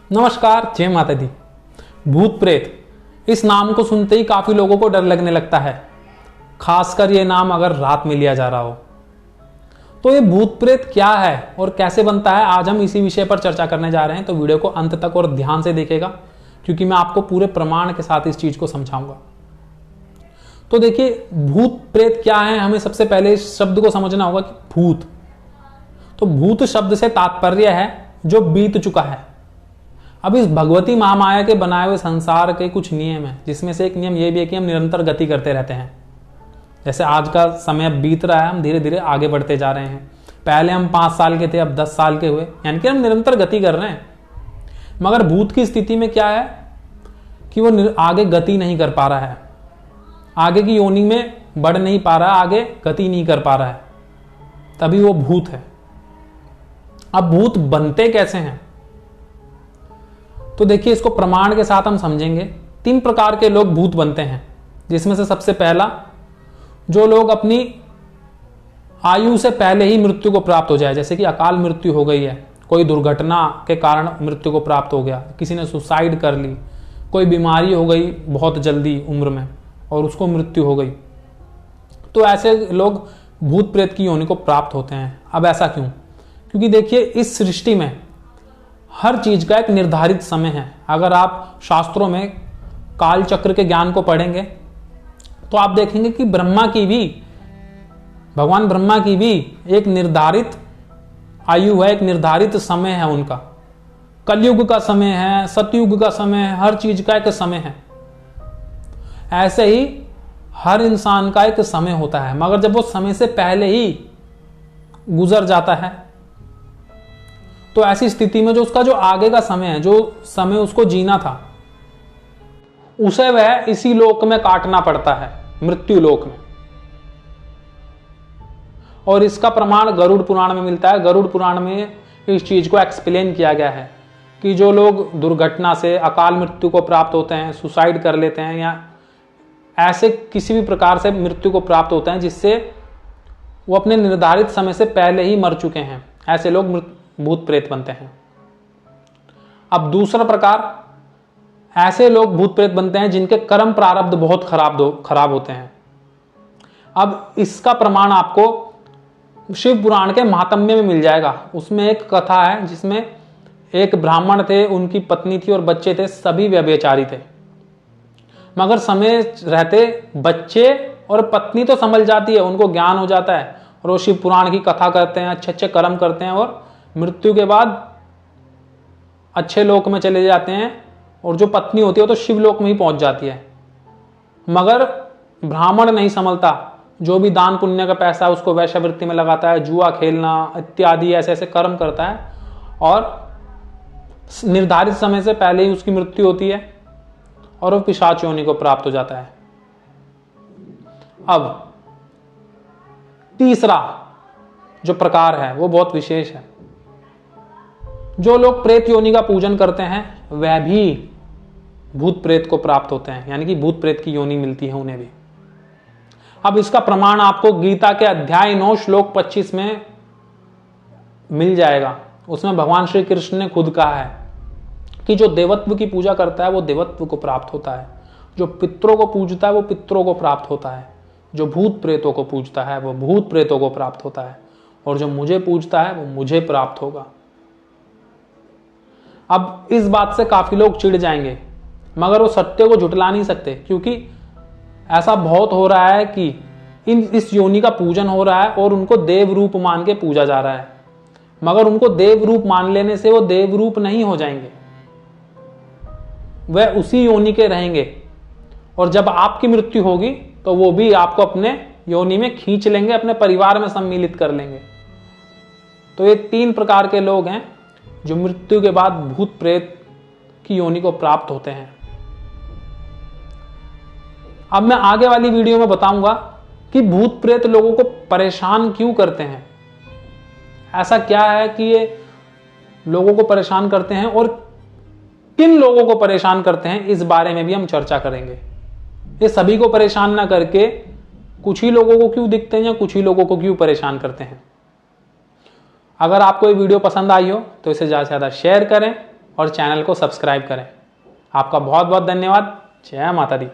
नमस्कार, जय माता दी। भूत प्रेत, इस नाम को सुनते ही काफी लोगों को डर लगने लगता है, खासकर ये नाम अगर रात में लिया जा रहा हो। तो ये भूत प्रेत क्या है और कैसे बनता है, आज हम इसी विषय पर चर्चा करने जा रहे हैं। तो वीडियो को अंत तक और ध्यान से देखिएगा, क्योंकि मैं आपको पूरे प्रमाण के साथ इस चीज को समझाऊंगा। तो देखिए, भूत प्रेत क्या है, हमें सबसे पहले इस शब्द को समझना होगा कि भूत। तो भूत शब्द से तात्पर्य है जो बीत चुका है। अब इस भगवती महामाया के बनाए हुए संसार के कुछ नियम हैं, जिसमें से एक नियम यह भी है कि हम निरंतर गति करते रहते हैं। जैसे आज का समय बीत रहा है, हम धीरे धीरे आगे बढ़ते जा रहे हैं। पहले हम 5 साल के थे, अब 10 साल के हुए, यानी कि हम निरंतर गति कर रहे हैं। मगर भूत की स्थिति में क्या है कि वो आगे गति नहीं कर पा रहा है, आगे की योनि में बढ़ नहीं पा रहा है, आगे गति नहीं कर पा रहा है, तभी वो भूत है। अब भूत बनते कैसे हैं, तो देखिए इसको प्रमाण के साथ हम समझेंगे। 3 प्रकार के लोग भूत बनते हैं, जिसमें से सबसे पहला, जो लोग अपनी आयु से पहले ही मृत्यु को प्राप्त हो जाए, जैसे कि अकाल मृत्यु हो गई है, कोई दुर्घटना के कारण मृत्यु को प्राप्त हो गया, किसी ने सुसाइड कर ली, कोई बीमारी हो गई बहुत जल्दी उम्र में और उसको मृत्यु हो गई, तो ऐसे लोग भूत प्रेत की योनि को प्राप्त होते हैं। अब ऐसा क्यों? क्योंकि देखिए, इस सृष्टि में हर चीज का एक निर्धारित समय है। अगर आप शास्त्रों में काल चक्र के ज्ञान को पढ़ेंगे तो आप देखेंगे कि भगवान ब्रह्मा की भी एक निर्धारित आयु है, एक निर्धारित समय है उनका। कलयुग का समय है, सतयुग का समय है, हर चीज का एक समय है। ऐसे ही हर इंसान का एक समय होता है, मगर जब वो समय से पहले ही गुजर जाता है, तो ऐसी स्थिति में जो उसका जो आगे का समय है, जो समय उसको जीना था, उसे वह इसी लोक में काटना पड़ता है, मृत्यु लोक में। और इसका प्रमाण गरुड़ पुराण में मिलता है। गरुड़ पुराण में इस चीज को एक्सप्लेन किया गया है कि जो लोग दुर्घटना से अकाल मृत्यु को प्राप्त होते हैं, सुसाइड कर लेते हैं, या ऐसे किसी भी प्रकार से मृत्यु को प्राप्त होते हैं जिससे वो अपने निर्धारित समय से पहले ही मर चुके हैं, ऐसे लोग भूत प्रेत बनते हैं। अब दूसरा प्रकार, ऐसे लोग भूत प्रेत बनते हैं जिनके कर्म प्रारब्ध बहुत खराब होते हैं। अब इसका प्रमाण आपको शिव पुराण के महात्म्य में मिल जाएगा। उसमें एक कथा है जिसमें एक ब्राह्मण थे, उनकी पत्नी थी और बच्चे थे, सभी व्यभिचारी थे। मगर समय रहते बच्चे और पत्नी तो संभल जाती है, उनको ज्ञान हो जाता है और वो शिव पुराण की कथा करते हैं, अच्छे अच्छे कर्म करते हैं और मृत्यु के बाद अच्छे लोक में चले जाते हैं। और जो पत्नी होती है वो तो शिवलोक में ही पहुंच जाती है। मगर ब्राह्मण नहीं संभलता, जो भी दान पुण्य का पैसा है उसको वैश्यवृत्ति में लगाता है, जुआ खेलना इत्यादि ऐसे ऐसे कर्म करता है, और निर्धारित समय से पहले ही उसकी मृत्यु होती है और वो पिशाच योनि को प्राप्त हो जाता है। अब तीसरा जो प्रकार है वो बहुत विशेष है। जो लोग प्रेत योनि का पूजन करते हैं वह भी भूत प्रेत को प्राप्त होते हैं, यानी कि भूत प्रेत की योनि मिलती है उन्हें भी। अब इसका प्रमाण आपको गीता के अध्याय 9 श्लोक 25 में मिल जाएगा। उसमें भगवान श्री कृष्ण ने खुद कहा है कि जो देवत्व की पूजा करता है वो देवत्व को प्राप्त होता है, जो पितरों को पूजता है वो पितरों को प्राप्त होता है, जो भूत प्रेतों को पूजता है वो भूत प्रेतों को प्राप्त होता है, और जो मुझे पूजता है वो मुझे प्राप्त होगा। अब इस बात से काफी लोग चिढ़ जाएंगे, मगर वो सत्य को झुटला नहीं सकते, क्योंकि ऐसा बहुत हो रहा है कि इस योनि का पूजन हो रहा है और उनको देव रूप मान के पूजा जा रहा है। मगर उनको देव रूप मान लेने से वो देव रूप नहीं हो जाएंगे, वह उसी योनि के रहेंगे, और जब आपकी मृत्यु होगी तो वो भी आपको अपने योनि में खींच लेंगे, अपने परिवार में सम्मिलित कर लेंगे। तो ये 3 प्रकार के लोग हैं जो मृत्यु के बाद भूत प्रेत की योनि को प्राप्त होते हैं। अब मैं आगे वाली वीडियो में बताऊंगा कि भूत प्रेत लोगों को परेशान क्यों करते हैं, ऐसा क्या है कि ये लोगों को परेशान करते हैं और किन लोगों को परेशान करते हैं, इस बारे में भी हम चर्चा करेंगे। ये सभी को परेशान ना करके कुछ ही लोगों को क्यों दिखते हैं या कुछ ही लोगों को क्यों परेशान करते हैं। अगर आपको ये वीडियो पसंद आई हो तो इसे ज़्यादा से ज़्यादा शेयर करें और चैनल को सब्सक्राइब करें। आपका बहुत बहुत धन्यवाद। जय माता दी।